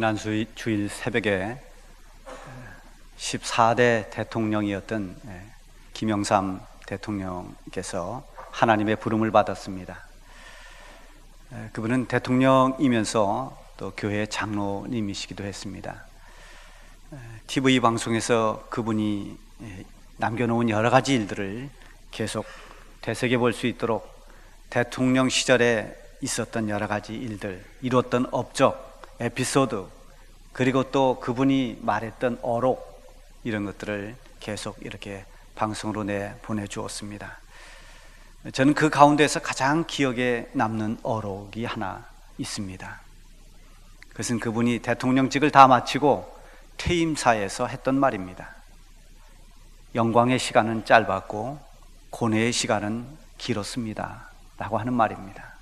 지난 주일 새벽에 14대 대통령이었던 김영삼 대통령께서 하나님의 부름을 받았습니다. 그분은 대통령이면서 또 교회 장로님이시기도 했습니다. TV 방송에서 그분이 남겨놓은 여러 가지 일들을 계속 되새겨 볼 수 있도록 대통령 시절에 있었던 여러 가지 일들, 이루었던 업적, 에피소드, 그리고 또 그분이 말했던 어록, 이런 것들을 계속 이렇게 방송으로 보내주었습니다. 저는 그 가운데서 가장 기억에 남는 어록이 하나 있습니다. 그것은 그분이 대통령직을 다 마치고 퇴임사에서 했던 말입니다. 영광의 시간은 짧았고 고뇌의 시간은 길었습니다 라고 하는 말입니다.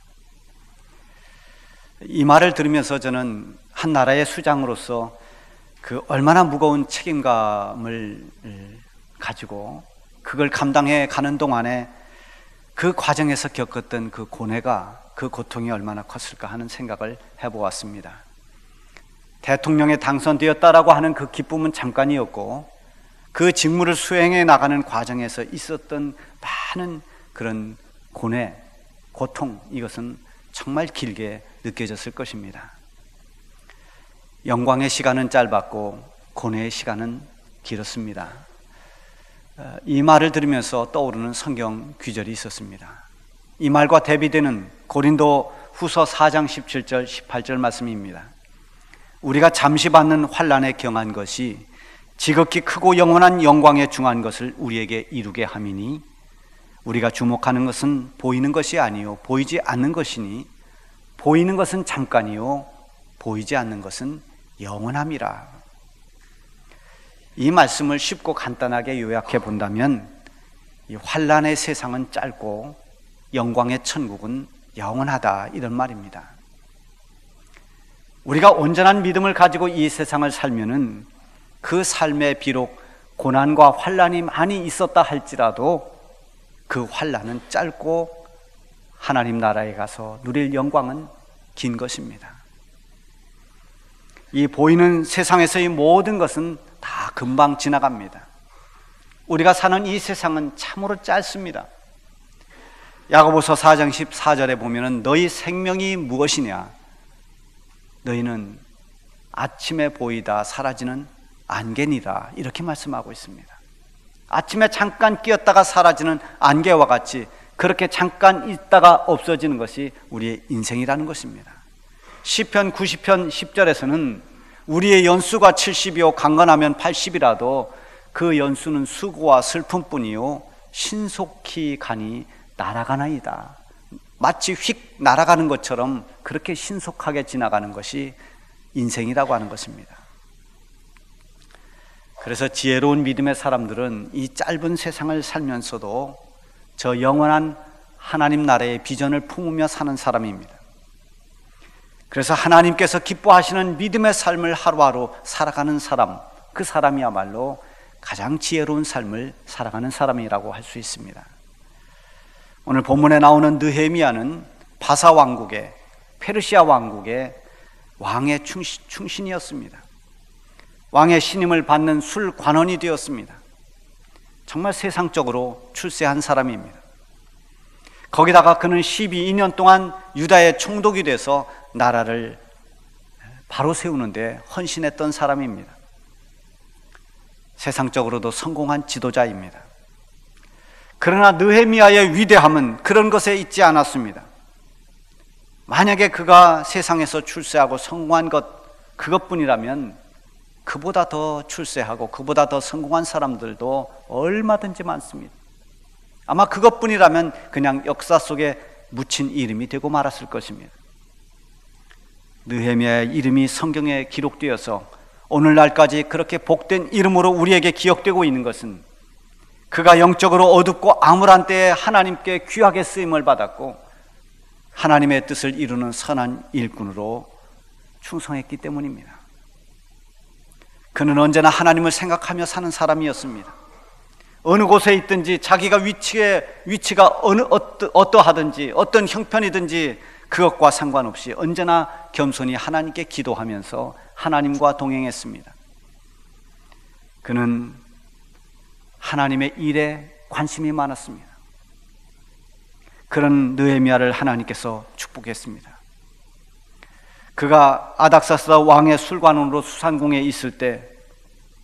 이 말을 들으면서 저는 한 나라의 수장으로서 그 얼마나 무거운 책임감을 가지고 그걸 감당해 가는 동안에 그 과정에서 겪었던 그 고뇌가, 그 고통이 얼마나 컸을까 하는 생각을 해보았습니다. 대통령에 당선되었다라고 하는 그 기쁨은 잠깐이었고, 그 직무를 수행해 나가는 과정에서 있었던 많은 그런 고뇌, 고통, 이것은 정말 길게 느껴졌을 것입니다. 영광의 시간은 짧았고 고뇌의 시간은 길었습니다. 이 말을 들으면서 떠오르는 성경 구절이 있었습니다. 이 말과 대비되는 고린도 후서 4장 17절 18절 말씀입니다. 우리가 잠시 받는 환난에 경한 것이 지극히 크고 영원한 영광에 중한 것을 우리에게 이루게 함이니, 우리가 주목하는 것은 보이는 것이 아니요 보이지 않는 것이니, 보이는 것은 잠깐이요 보이지 않는 것은 영원함이라. 이 말씀을 쉽고 간단하게 요약해 본다면, 이 환난의 세상은 짧고 영광의 천국은 영원하다, 이런 말입니다. 우리가 온전한 믿음을 가지고 이 세상을 살면은 그 삶에 비록 고난과 환난이 많이 있었다 할지라도 그 환난은 짧고 하나님 나라에 가서 누릴 영광은 긴 것입니다. 이 보이는 세상에서의 모든 것은 다 금방 지나갑니다. 우리가 사는 이 세상은 참으로 짧습니다. 야고보서 4장 14절에 보면은 너희 생명이 무엇이냐? 너희는 아침에 보이다 사라지는 안개니라, 이렇게 말씀하고 있습니다. 아침에 잠깐 끼었다가 사라지는 안개와 같이 그렇게 잠깐 있다가 없어지는 것이 우리의 인생이라는 것입니다. 시편 90편 10절에서는 우리의 연수가 70이요 강건하면 80이라도 그 연수는 수고와 슬픔뿐이요 신속히 가니 날아가나이다. 마치 휙 날아가는 것처럼 그렇게 신속하게 지나가는 것이 인생이라고 하는 것입니다. 그래서 지혜로운 믿음의 사람들은 이 짧은 세상을 살면서도 저 영원한 하나님 나라의 비전을 품으며 사는 사람입니다. 그래서 하나님께서 기뻐하시는 믿음의 삶을 하루하루 살아가는 사람, 그 사람이야말로 가장 지혜로운 삶을 살아가는 사람이라고 할 수 있습니다. 오늘 본문에 나오는 느헤미야는 바사 왕국의, 페르시아 왕국의 왕의 충신이었습니다. 왕의 신임을 받는 술관원이 되었습니다. 정말 세상적으로 출세한 사람입니다. 거기다가 그는 12년 동안 유다의 총독이 돼서 나라를 바로 세우는데 헌신했던 사람입니다. 세상적으로도 성공한 지도자입니다. 그러나 느헤미야의 위대함은 그런 것에 있지 않았습니다. 만약에 그가 세상에서 출세하고 성공한 것, 그것뿐이라면 그보다 더 출세하고 그보다 더 성공한 사람들도 얼마든지 많습니다. 아마 그것뿐이라면 그냥 역사 속에 묻힌 이름이 되고 말았을 것입니다. 느헤미야의 이름이 성경에 기록되어서 오늘날까지 그렇게 복된 이름으로 우리에게 기억되고 있는 것은 그가 영적으로 어둡고 암울한 때에 하나님께 귀하게 쓰임을 받았고 하나님의 뜻을 이루는 선한 일꾼으로 충성했기 때문입니다. 그는 언제나 하나님을 생각하며 사는 사람이었습니다. 어느 곳에 있든지 자기가 위치가 어떠하든지 어떤 형편이든지 그것과 상관없이 언제나 겸손히 하나님께 기도하면서 하나님과 동행했습니다. 그는 하나님의 일에 관심이 많았습니다. 그런 느헤미야를 하나님께서 축복했습니다. 그가 아닥사스다 왕의 술관원으로 수산궁에 있을 때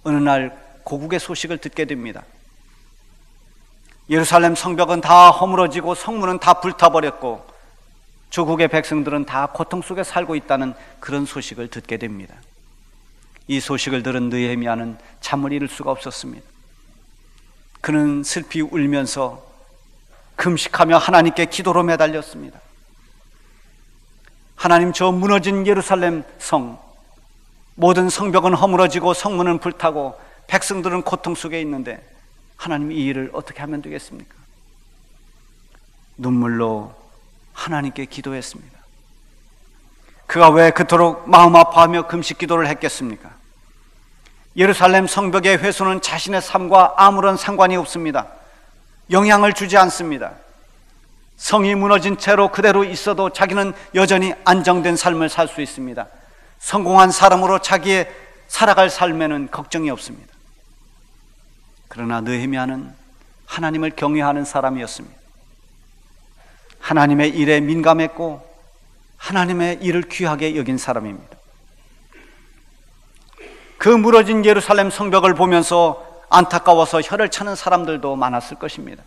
어느 날 고국의 소식을 듣게 됩니다. 예루살렘 성벽은 다 허물어지고 성문은 다 불타버렸고 조국의 백성들은 다 고통 속에 살고 있다는 그런 소식을 듣게 됩니다. 이 소식을 들은 느헤미야는 잠을 이룰 수가 없었습니다. 그는 슬피 울면서 금식하며 하나님께 기도로 매달렸습니다. 하나님, 저 무너진 예루살렘 성, 모든 성벽은 허물어지고 성문은 불타고 백성들은 고통 속에 있는데 하나님, 이 일을 어떻게 하면 되겠습니까? 눈물로 하나님께 기도했습니다. 그가 왜 그토록 마음 아파하며 금식 기도를 했겠습니까? 예루살렘 성벽의 훼손은 자신의 삶과 아무런 상관이 없습니다. 영향을 주지 않습니다. 성이 무너진 채로 그대로 있어도 자기는 여전히 안정된 삶을 살 수 있습니다. 성공한 사람으로 자기의 살아갈 삶에는 걱정이 없습니다. 그러나 느헤미야는 하나님을 경외하는 사람이었습니다. 하나님의 일에 민감했고 하나님의 일을 귀하게 여긴 사람입니다. 그 무너진 예루살렘 성벽을 보면서 안타까워서 혀를 차는 사람들도 많았을 것입니다.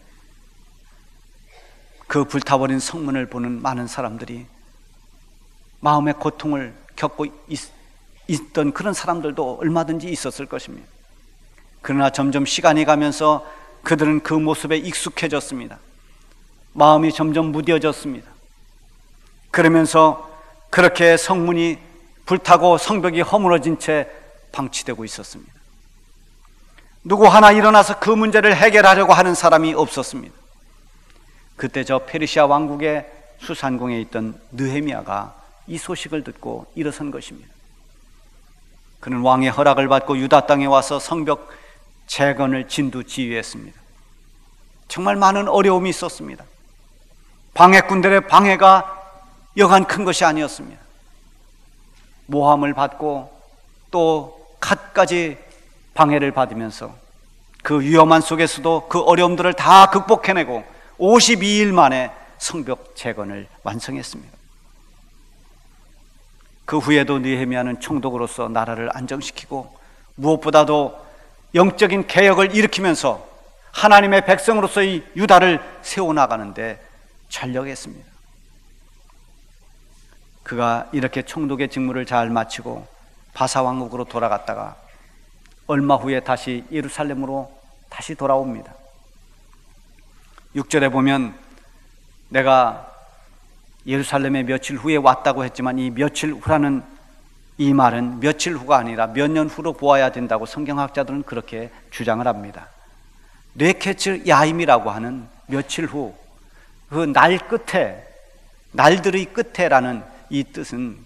그 불타버린 성문을 보는 많은 사람들이 마음의 고통을 겪고 있던 그런 사람들도 얼마든지 있었을 것입니다. 그러나 점점 시간이 가면서 그들은 그 모습에 익숙해졌습니다. 마음이 점점 무뎌졌습니다. 그러면서 그렇게 성문이 불타고 성벽이 허물어진 채 방치되고 있었습니다. 누구 하나 일어나서 그 문제를 해결하려고 하는 사람이 없었습니다. 그때 저 페르시아 왕국의 수산궁에 있던 느헤미야가 이 소식을 듣고 일어선 것입니다. 그는 왕의 허락을 받고 유다 땅에 와서 성벽 재건을 진두지휘했습니다. 정말 많은 어려움이 있었습니다. 방해꾼들의 방해가 여간 큰 것이 아니었습니다. 모함을 받고 또 갖가지 방해를 받으면서 그 위험한 속에서도 그 어려움들을 다 극복해내고 52일 만에 성벽 재건을 완성했습니다. 그 후에도 느헤미야는 총독으로서 나라를 안정시키고 무엇보다도 영적인 개혁을 일으키면서 하나님의 백성으로서의 유다를 세워나가는데 전력했습니다. 그가 이렇게 총독의 직무를 잘 마치고 바사왕국으로 돌아갔다가 얼마 후에 다시 예루살렘으로 다시 돌아옵니다. 6절에 보면 내가 예루살렘에 며칠 후에 왔다고 했지만 이 며칠 후라는 이 말은 며칠 후가 아니라 몇 년 후로 보아야 된다고 성경학자들은 그렇게 주장을 합니다. 레케츠 야임이라고 하는 며칠 후, 그 날 끝에, 날들의 끝에라는 이 뜻은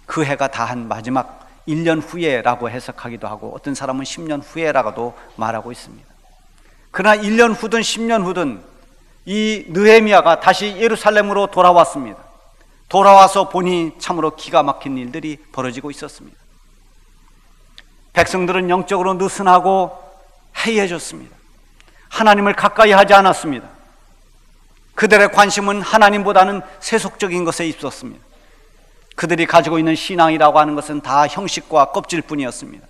그 해가 다한 마지막 1년 후에라고 해석하기도 하고 어떤 사람은 10년 후에라고도 말하고 있습니다. 그러나 1년 후든 10년 후든 이 느헤미야가 다시 예루살렘으로 돌아왔습니다. 돌아와서 보니 참으로 기가 막힌 일들이 벌어지고 있었습니다. 백성들은 영적으로 느슨하고 해이해졌습니다. 하나님을 가까이 하지 않았습니다. 그들의 관심은 하나님보다는 세속적인 것에 있었습니다. 그들이 가지고 있는 신앙이라고 하는 것은 다 형식과 껍질뿐이었습니다.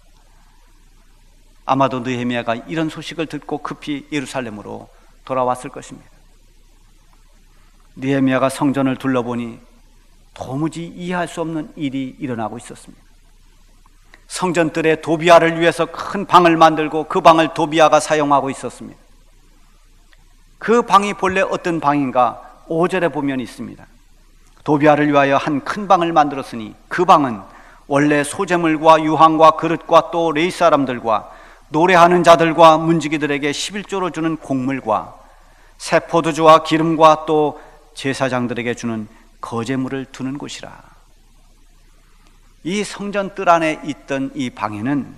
아마도 느헤미야가 이런 소식을 듣고 급히 예루살렘으로 돌아왔을 것입니다. 느헤미야가 성전을 둘러보니 도무지 이해할 수 없는 일이 일어나고 있었습니다. 성전뜰에 도비아를 위해서 큰 방을 만들고 그 방을 도비아가 사용하고 있었습니다. 그 방이 본래 어떤 방인가 5절에 보면 있습니다. 도비아를 위하여 한 큰 방을 만들었으니 그 방은 원래 소재물과 유황과 그릇과 또 레위 사람들과 노래하는 자들과 문지기들에게 11조로 주는 곡물과 새 포도주와 기름과 또 제사장들에게 주는 거제물을 두는 곳이라. 이 성전 뜰 안에 있던 이 방에는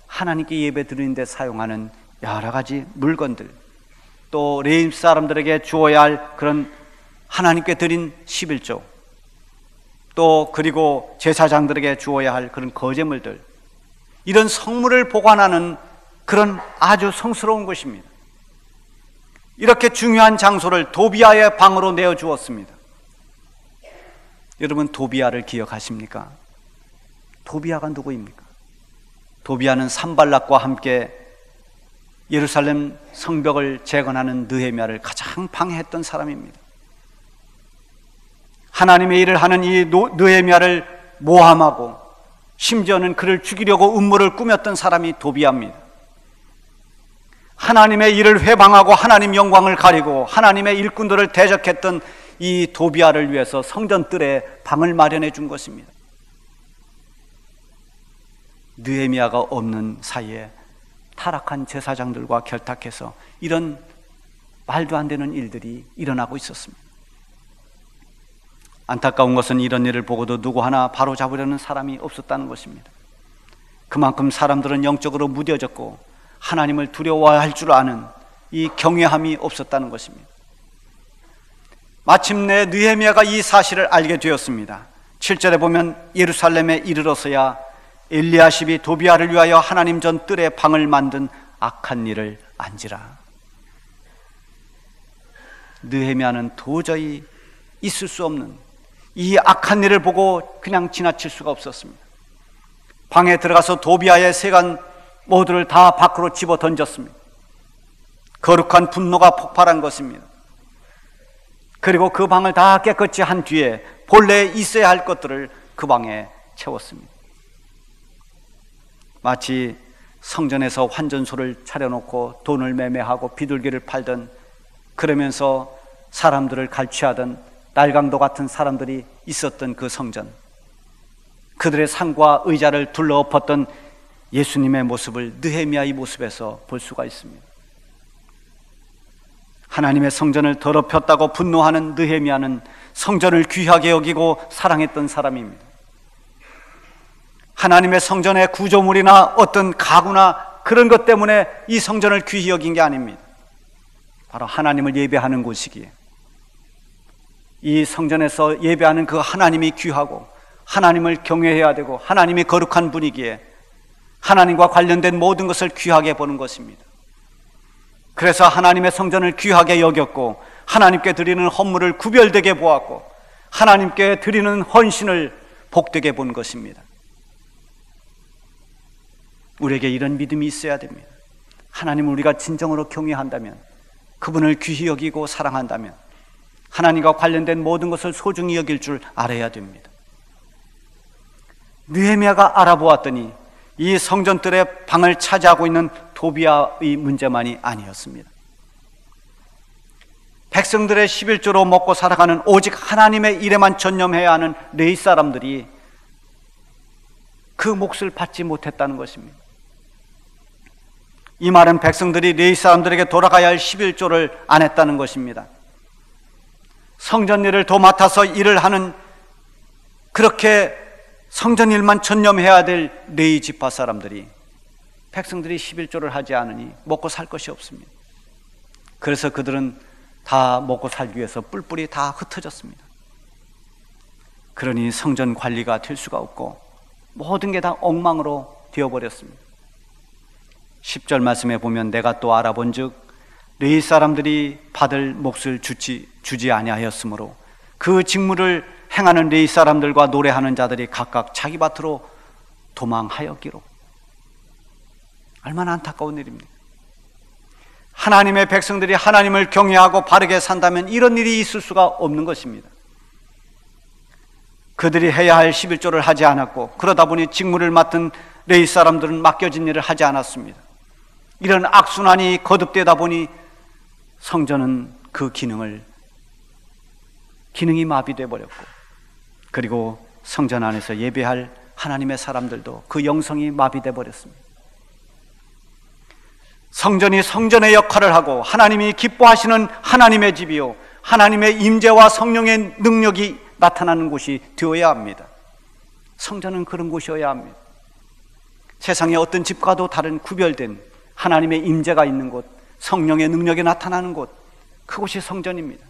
하나님께 예배 드리는 데 사용하는 여러 가지 물건들, 또 레위 사람들에게 주어야 할 그런 하나님께 드린 11조, 또 그리고 제사장들에게 주어야 할 그런 거제물들, 이런 성물을 보관하는 그런 아주 성스러운 것입니다. 이렇게 중요한 장소를 도비아의 방으로 내어주었습니다. 여러분, 도비아를 기억하십니까? 도비아가 누구입니까? 도비아는 산발락과 함께 예루살렘 성벽을 재건하는 느헤미야를 가장 방해했던 사람입니다. 하나님의 일을 하는 이 느헤미야를 모함하고 심지어는 그를 죽이려고 음모를 꾸몄던 사람이 도비아입니다. 하나님의 일을 회방하고 하나님 영광을 가리고 하나님의 일꾼들을 대적했던 이 도비아를 위해서 성전뜰에 방을 마련해 준 것입니다. 느헤미야가 없는 사이에 타락한 제사장들과 결탁해서 이런 말도 안 되는 일들이 일어나고 있었습니다. 안타까운 것은 이런 일을 보고도 누구 하나 바로잡으려는 사람이 없었다는 것입니다. 그만큼 사람들은 영적으로 무뎌졌고 하나님을 두려워할 줄 아는 이 경외함이 없었다는 것입니다. 마침내 느헤미야가 이 사실을 알게 되었습니다. 7절에 보면 예루살렘에 이르러서야 엘리야십이 도비아를 위하여 하나님 전 뜰에 방을 만든 악한 일을 안지라. 느헤미야는 도저히 있을 수 없는 이 악한 일을 보고 그냥 지나칠 수가 없었습니다. 방에 들어가서 도비아의 세간 모두를 다 밖으로 집어 던졌습니다. 거룩한 분노가 폭발한 것입니다. 그리고 그 방을 다 깨끗이 한 뒤에 본래 있어야 할 것들을 그 방에 채웠습니다. 마치 성전에서 환전소를 차려놓고 돈을 매매하고 비둘기를 팔던, 그러면서 사람들을 갈취하던 날강도 같은 사람들이 있었던 그 성전, 그들의 상과 의자를 둘러엎었던 예수님의 모습을 느헤미야의 모습에서 볼 수가 있습니다. 하나님의 성전을 더럽혔다고 분노하는 느헤미야는 성전을 귀하게 여기고 사랑했던 사람입니다. 하나님의 성전의 구조물이나 어떤 가구나 그런 것 때문에 이 성전을 귀히 여긴 게 아닙니다. 바로 하나님을 예배하는 곳이기에, 이 성전에서 예배하는 그 하나님이 귀하고 하나님을 경외해야 되고 하나님이 거룩한 분이기에 하나님과 관련된 모든 것을 귀하게 보는 것입니다. 그래서 하나님의 성전을 귀하게 여겼고 하나님께 드리는 헌물을 구별되게 보았고 하나님께 드리는 헌신을 복되게 본 것입니다. 우리에게 이런 믿음이 있어야 됩니다. 하나님을 우리가 진정으로 경외한다면, 그분을 귀히 여기고 사랑한다면 하나님과 관련된 모든 것을 소중히 여길 줄 알아야 됩니다. 느헤미야가 알아보았더니 이 성전뜰의 방을 차지하고 있는 도비아의 문제만이 아니었습니다. 백성들의 11조로 먹고 살아가는 오직 하나님의 일에만 전념해야 하는 레위 사람들이 그 몫을 받지 못했다는 것입니다. 이 말은 백성들이 레위 사람들에게 돌아가야 할 11조를 안 했다는 것입니다. 성전 일을 도맡아서 일을 하는, 그렇게 성전 일만 전념해야 될 레위 지파 사람들이, 백성들이 11조를 하지 않으니 먹고 살 것이 없습니다. 그래서 그들은 다 먹고 살기 위해서 뿔뿔이 다 흩어졌습니다. 그러니 성전 관리가 될 수가 없고 모든 게 다 엉망으로 되어버렸습니다. 10절 말씀에 보면 내가 또 알아본즉 레위 사람들이 받을 몫을 주지 아니하였으므로 그 직무를 행하는 레위 사람들과 노래하는 자들이 각각 자기 밭으로 도망하였기로. 얼마나 안타까운 일입니까? 하나님의 백성들이 하나님을 경외하고 바르게 산다면 이런 일이 있을 수가 없는 것입니다. 그들이 해야 할 11조를 하지 않았고, 그러다 보니 직무를 맡은 레위 사람들은 맡겨진 일을 하지 않았습니다. 이런 악순환이 거듭되다 보니 성전은 그 기능이 마비되어 버렸고, 그리고 성전 안에서 예배할 하나님의 사람들도 그 영성이 마비되어 버렸습니다. 성전이 성전의 역할을 하고 하나님이 기뻐하시는 하나님의 집이요, 하나님의 임재와 성령의 능력이 나타나는 곳이 되어야 합니다. 성전은 그런 곳이어야 합니다. 세상의 어떤 집과도 다른 구별된 하나님의 임재가 있는 곳, 성령의 능력이 나타나는 곳, 그곳이 성전입니다.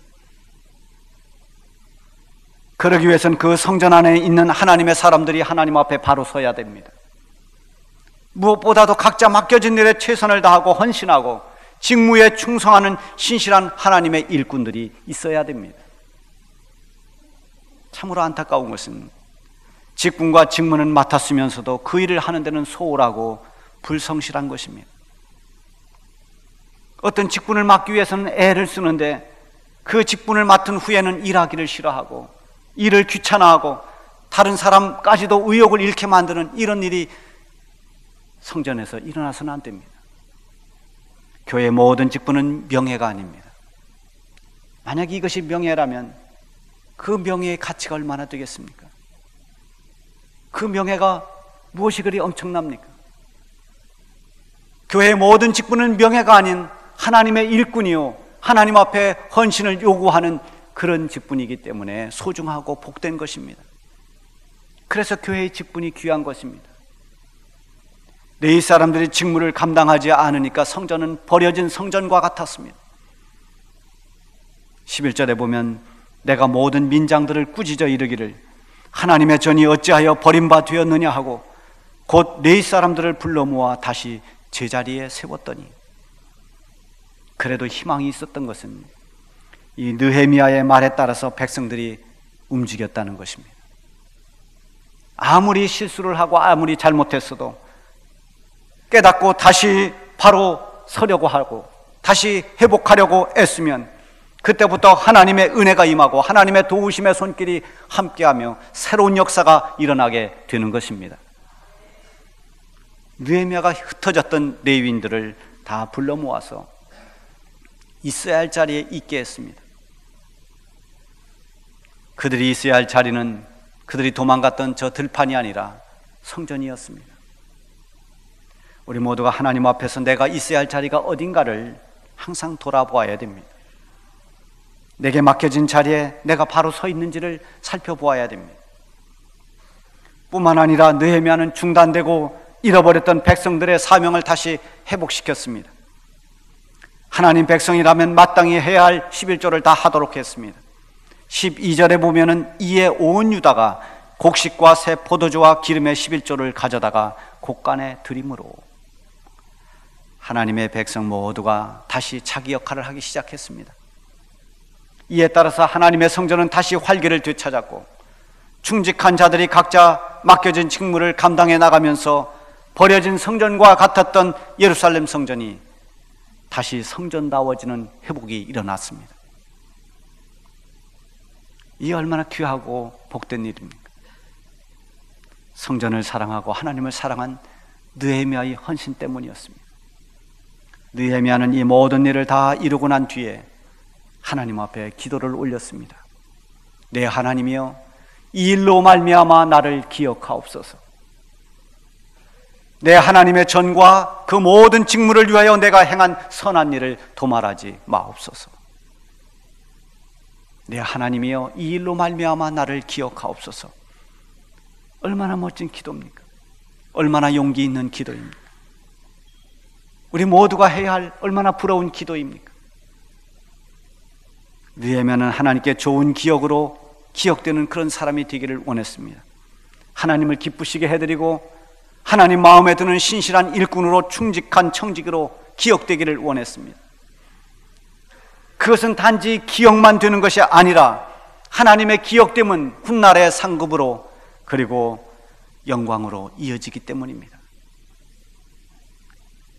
그러기 위해서는 그 성전 안에 있는 하나님의 사람들이 하나님 앞에 바로 서야 됩니다. 무엇보다도 각자 맡겨진 일에 최선을 다하고 헌신하고 직무에 충성하는 신실한 하나님의 일꾼들이 있어야 됩니다. 참으로 안타까운 것은 직분과 직무는 맡았으면서도 그 일을 하는 데는 소홀하고 불성실한 것입니다. 어떤 직분을 맡기 위해서는 애를 쓰는데 그 직분을 맡은 후에는 일하기를 싫어하고 일을 귀찮아하고 다른 사람까지도 의욕을 잃게 만드는 이런 일이 성전에서 일어나서는 안 됩니다. 교회의 모든 직분은 명예가 아닙니다. 만약 이것이 명예라면 그 명예의 가치가 얼마나 되겠습니까? 그 명예가 무엇이 그리 엄청납니까? 교회의 모든 직분은 명예가 아닌 하나님의 일꾼이요 하나님 앞에 헌신을 요구하는 그런 직분이기 때문에 소중하고 복된 것입니다. 그래서 교회의 직분이 귀한 것입니다. 레위 사람들이 직무를 감당하지 않으니까 성전은 버려진 성전과 같았습니다. 11절에 보면 내가 모든 민장들을 꾸짖어 이르기를 하나님의 전이 어찌하여 버림바 되었느냐 하고 곧 레위 사람들을 불러 모아 다시 제자리에 세웠더니, 그래도 희망이 있었던 것은 이 느헤미야의 말에 따라서 백성들이 움직였다는 것입니다. 아무리 실수를 하고 아무리 잘못했어도 깨닫고 다시 바로 서려고 하고 다시 회복하려고 애쓰면 그때부터 하나님의 은혜가 임하고 하나님의 도우심의 손길이 함께하며 새로운 역사가 일어나게 되는 것입니다. 느헤미야가 흩어졌던 레위인들을 다 불러 모아서 있어야 할 자리에 있게 했습니다. 그들이 있어야 할 자리는 그들이 도망갔던 저 들판이 아니라 성전이었습니다. 우리 모두가 하나님 앞에서 내가 있어야 할 자리가 어딘가를 항상 돌아보아야 됩니다. 내게 맡겨진 자리에 내가 바로 서 있는지를 살펴보아야 됩니다. 뿐만 아니라 느헤미야는 중단되고 잃어버렸던 백성들의 사명을 다시 회복시켰습니다. 하나님 백성이라면 마땅히 해야 할 11조를 다 하도록 했습니다. 12절에 보면은 이에 온 유다가 곡식과 새 포도주와 기름의 11조를 가져다가 곡간에 들이므로 하나님의 백성 모두가 다시 자기 역할을 하기 시작했습니다. 이에 따라서 하나님의 성전은 다시 활기를 되찾았고 충직한 자들이 각자 맡겨진 직무를 감당해 나가면서 버려진 성전과 같았던 예루살렘 성전이 다시 성전다워지는 회복이 일어났습니다. 이 얼마나 귀하고 복된 일입니까? 성전을 사랑하고 하나님을 사랑한 느헤미야의 헌신 때문이었습니다. 느헤미야는 이 모든 일을 다 이루고 난 뒤에 하나님 앞에 기도를 올렸습니다. 내 하나님이여, 이 일로 말미암아 나를 기억하옵소서. 내 하나님의 전과 그 모든 직무를 위하여 내가 행한 선한 일을 도말하지 마옵소서. 내 하나님이여, 이 일로 말미암아 나를 기억하옵소서. 얼마나 멋진 기도입니까? 얼마나 용기 있는 기도입니까? 우리 모두가 해야 할 얼마나 부러운 기도입니까? 느헤미야는 하나님께 좋은 기억으로 기억되는 그런 사람이 되기를 원했습니다. 하나님을 기쁘시게 해드리고 하나님 마음에 드는 신실한 일꾼으로 충직한 청직으로 기억되기를 원했습니다. 그것은 단지 기억만 되는 것이 아니라 하나님의 기억됨은 훗날의 상급으로 그리고 영광으로 이어지기 때문입니다.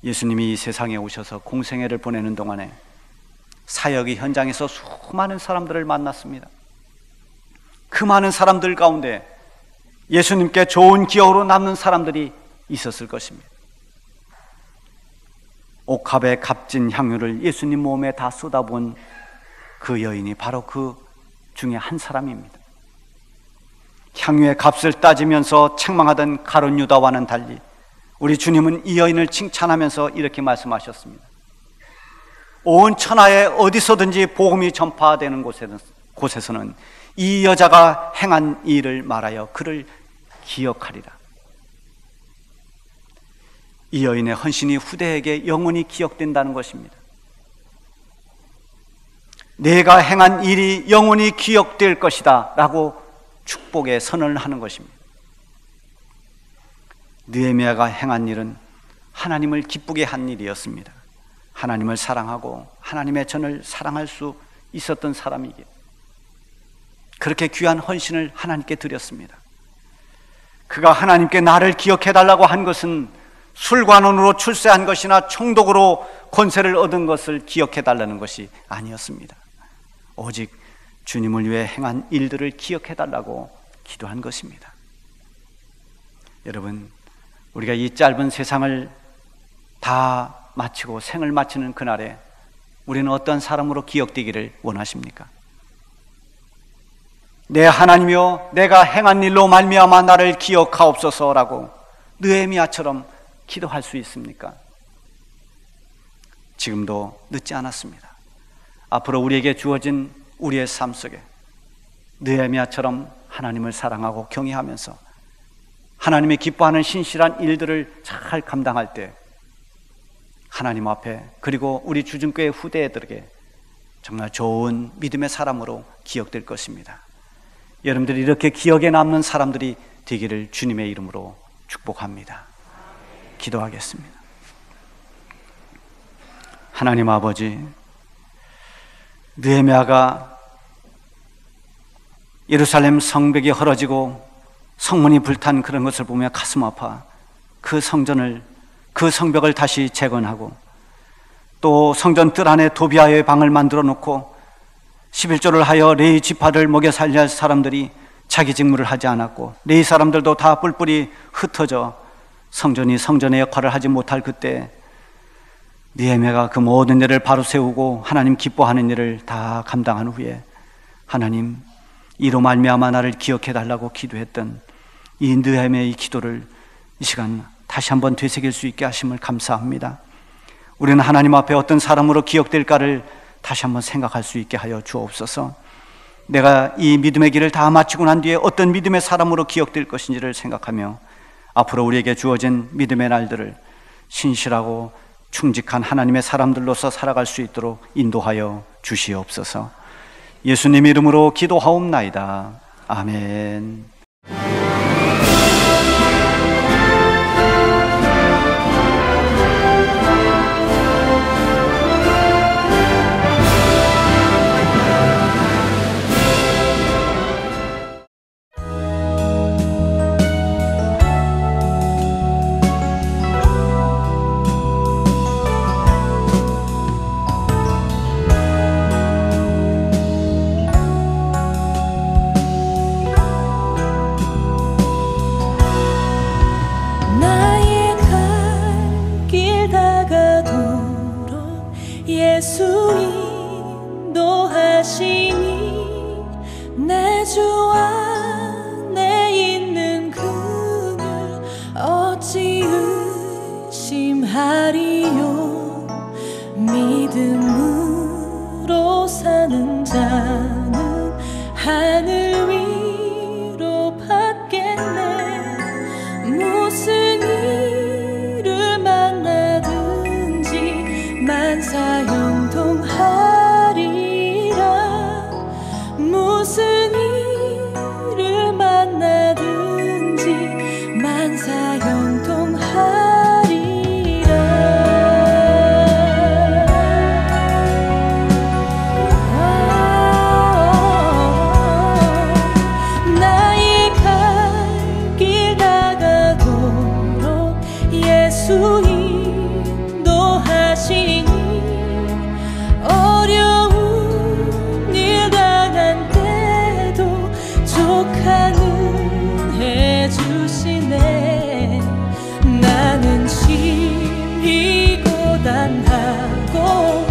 예수님이 이 세상에 오셔서 공생애를 보내는 동안에 사역의 현장에서 수많은 사람들을 만났습니다. 그 많은 사람들 가운데 예수님께 좋은 기억으로 남는 사람들이 있었을 것입니다. 옥합의 값진 향유를 예수님 몸에 다 쏟아부은 그 여인이 바로 그 중에 한 사람입니다. 향유의 값을 따지면서 책망하던 가룟 유다와는 달리 우리 주님은 이 여인을 칭찬하면서 이렇게 말씀하셨습니다. 온 천하에 어디서든지 복음이 전파되는 곳에서는 이 여자가 행한 일을 말하여 그를 기억하리라. 이 여인의 헌신이 후대에게 영원히 기억된다는 것입니다. 내가 행한 일이 영원히 기억될 것이다 라고 축복의 선언을 하는 것입니다. 느헤미야가 행한 일은 하나님을 기쁘게 한 일이었습니다. 하나님을 사랑하고 하나님의 전을 사랑할 수 있었던 사람이기에 그렇게 귀한 헌신을 하나님께 드렸습니다. 그가 하나님께 나를 기억해달라고 한 것은 술관원으로 출세한 것이나 총독으로 권세를 얻은 것을 기억해달라는 것이 아니었습니다. 오직 주님을 위해 행한 일들을 기억해달라고 기도한 것입니다. 여러분, 우리가 이 짧은 세상을 다 마치고 생을 마치는 그날에 우리는 어떤 사람으로 기억되기를 원하십니까? 내 하나님이여, 내가 행한 일로 말미암아 나를 기억하옵소서라고 느헤미야처럼 기도할 수 있습니까? 지금도 늦지 않았습니다. 앞으로 우리에게 주어진 우리의 삶 속에 느헤미야처럼 하나님을 사랑하고 경외하면서 하나님이 기뻐하는 신실한 일들을 잘 감당할 때 하나님 앞에, 그리고 우리 주중교회 후대들에게 정말 좋은 믿음의 사람으로 기억될 것입니다. 여러분들이 이렇게 기억에 남는 사람들이 되기를 주님의 이름으로 축복합니다. 기도하겠습니다. 하나님 아버지, 느헤미야가 예루살렘 성벽이 헐어지고 성문이 불탄 그런 것을 보며 가슴 아파 그 성벽을 다시 재건하고, 또 성전 뜰 안에 도비아의 방을 만들어 놓고 11조를 하여 레위 지파를 먹여 살려야 할 사람들이 자기 직무를 하지 않았고, 레위 사람들도 다 뿔뿔이 흩어져 성전이 성전의 역할을 하지 못할 그때 느헤미야가 그 모든 일을 바로 세우고 하나님 기뻐하는 일을 다 감당한 후에 하나님, 이로 말미암아 나를 기억해 달라고 기도했던 이 느헤미야의 기도를 이 시간 다시 한번 되새길 수 있게 하심을 감사합니다. 우리는 하나님 앞에 어떤 사람으로 기억될까를 다시 한번 생각할 수 있게 하여 주옵소서. 내가 이 믿음의 길을 다 마치고 난 뒤에 어떤 믿음의 사람으로 기억될 것인지를 생각하며 앞으로 우리에게 주어진 믿음의 날들을 신실하고 충직한 하나님의 사람들로서 살아갈 수 있도록 인도하여 주시옵소서. 예수님 이름으로 기도하옵나이다. 아멘. 믿음으로 사는 자는 하늘 위로 받겠네. 무슨 일을 만나든지 만사형통하리라. 무슨 일을 만나든지 만사형통하리라. 나는 심히 고단하고